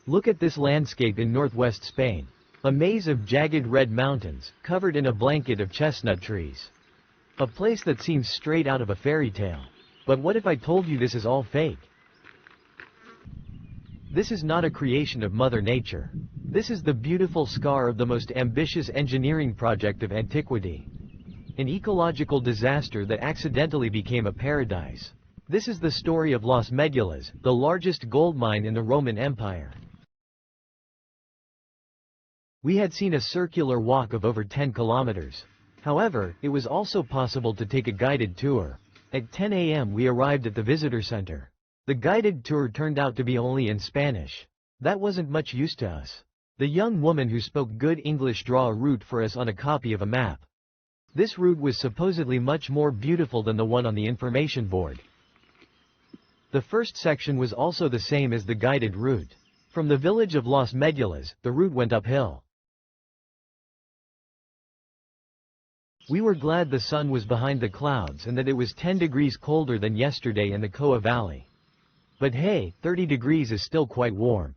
Look at this landscape in northwest Spain. A maze of jagged red mountains, covered in a blanket of chestnut trees. A place that seems straight out of a fairy tale. But what if I told you this is all fake? This is not a creation of Mother Nature. This is the beautiful scar of the most ambitious engineering project of antiquity. An ecological disaster that accidentally became a paradise. This is the story of Las Médulas, the largest gold mine in the Roman Empire. We had seen a circular walk of over 10 kilometers. However, it was also possible to take a guided tour. At 10 a.m. we arrived at the visitor center. The guided tour turned out to be only in Spanish. That wasn't much use to us. The young woman who spoke good English drew a route for us on a copy of a map. This route was supposedly much more beautiful than the one on the information board. The first section was also the same as the guided route. From the village of Las Médulas, the route went uphill. We were glad the sun was behind the clouds and that it was 10 degrees colder than yesterday in the Coa Valley. But hey, 30 degrees is still quite warm.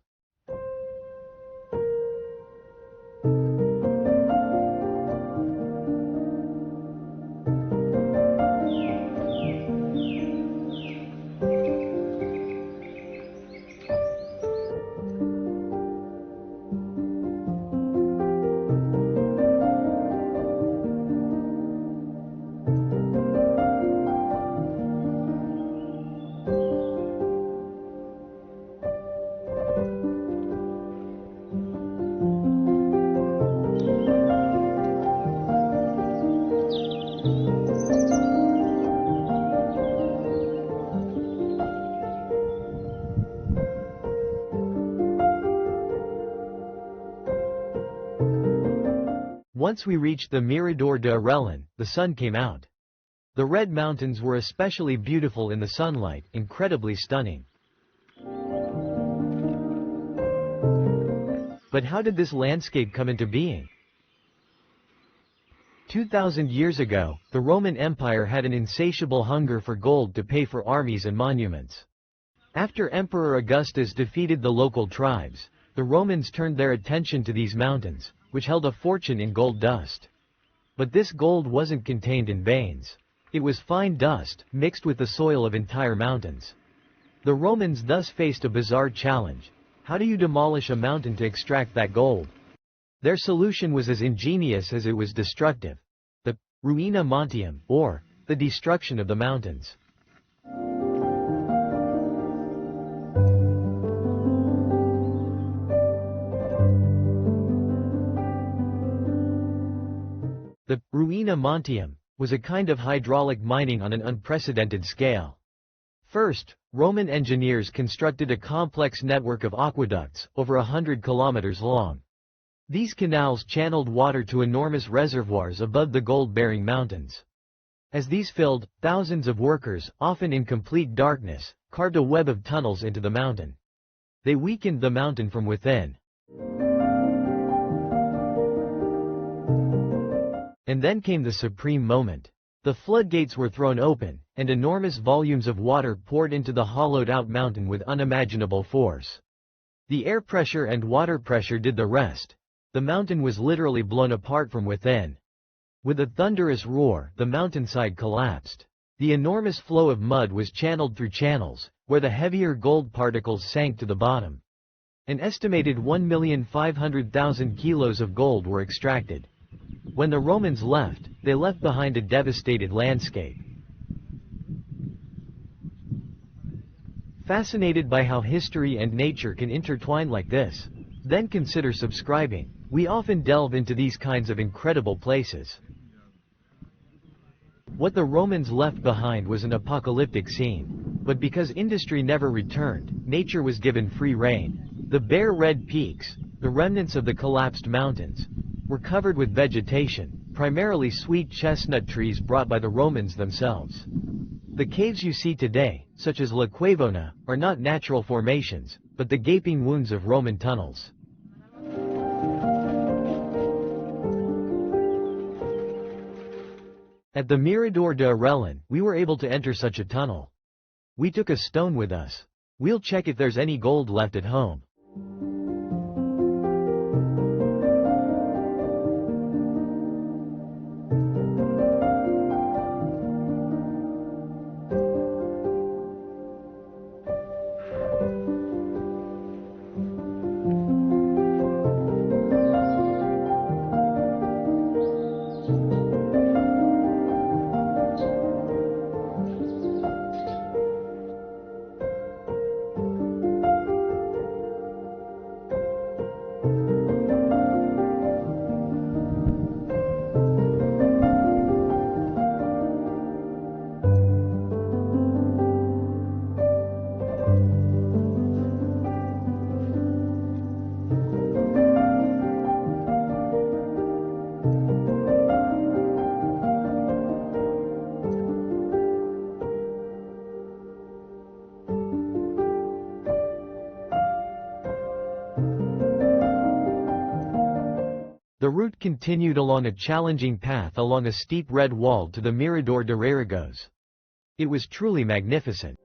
Once we reached the Mirador de Arellán, the sun came out. The red mountains were especially beautiful in the sunlight, incredibly stunning. But how did this landscape come into being? 2,000 years ago, the Roman Empire had an insatiable hunger for gold to pay for armies and monuments. After Emperor Augustus defeated the local tribes, the Romans turned their attention to these mountains, which held a fortune in gold dust. But this gold wasn't contained in veins. It was fine dust, mixed with the soil of entire mountains. The Romans thus faced a bizarre challenge. How do you demolish a mountain to extract that gold? Their solution was as ingenious as it was destructive. The ruina montium, or the destruction of the mountains. The ruina montium was a kind of hydraulic mining on an unprecedented scale. First, Roman engineers constructed a complex network of aqueducts, over 100 kilometers long. These canals channeled water to enormous reservoirs above the gold-bearing mountains. As these filled, thousands of workers, often in complete darkness, carved a web of tunnels into the mountain. They weakened the mountain from within. And then came the supreme moment. The floodgates were thrown open, and enormous volumes of water poured into the hollowed-out mountain with unimaginable force. The air pressure and water pressure did the rest. The mountain was literally blown apart from within. With a thunderous roar, the mountainside collapsed. The enormous flow of mud was channeled through channels, where the heavier gold particles sank to the bottom. An estimated 1,500,000 kilos of gold were extracted. When the Romans left, they left behind a devastated landscape. Fascinated by how history and nature can intertwine like this? Then consider subscribing. We often delve into these kinds of incredible places. What the Romans left behind was an apocalyptic scene. But because industry never returned, nature was given free rein. The bare red peaks, the remnants of the collapsed mountains, were covered with vegetation, primarily sweet chestnut trees brought by the Romans themselves. The caves you see today, such as La Cuevona, are not natural formations, but the gaping wounds of Roman tunnels. At the Mirador de Arellán, we were able to enter such a tunnel. We took a stone with us. We'll check if there's any gold left at home. The route continued along a challenging path along a steep red wall to the Mirador de Rarigos. It was truly magnificent.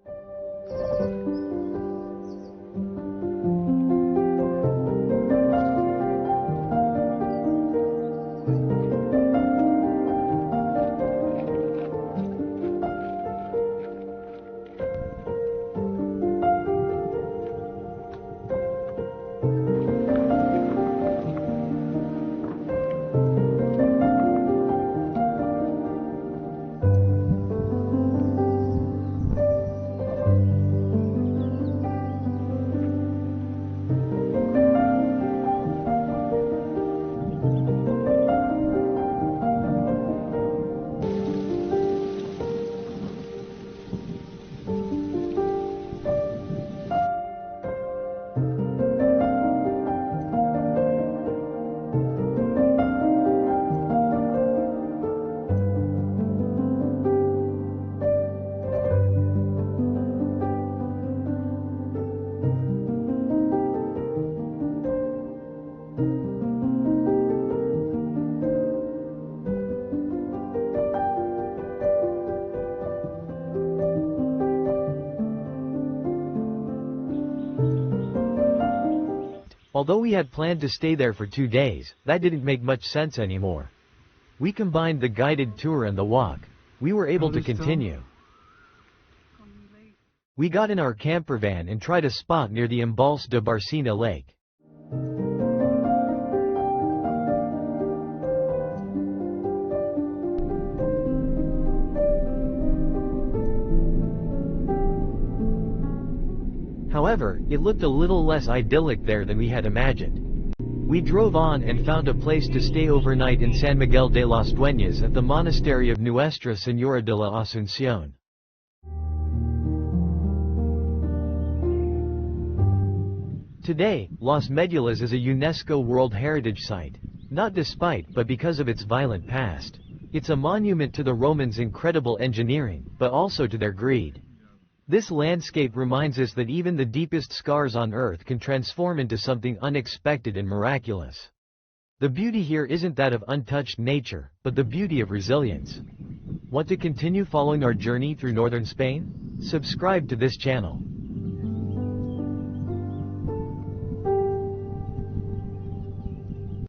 Although we had planned to stay there for 2 days, that didn't make much sense anymore. We combined the guided tour and the walk. We were able to continue. We got in our campervan and tried a spot near the Embalse de Barcina lake. However, it looked a little less idyllic there than we had imagined. We drove on and found a place to stay overnight in San Miguel de las Dueñas at the monastery of Nuestra Señora de la Asunción. Today, Las Médulas is a UNESCO World Heritage Site, not despite but because of its violent past. It's a monument to the Romans' incredible engineering, but also to their greed. This landscape reminds us that even the deepest scars on Earth can transform into something unexpected and miraculous. The beauty here isn't that of untouched nature, but the beauty of resilience. Want to continue following our journey through northern Spain? Subscribe to this channel.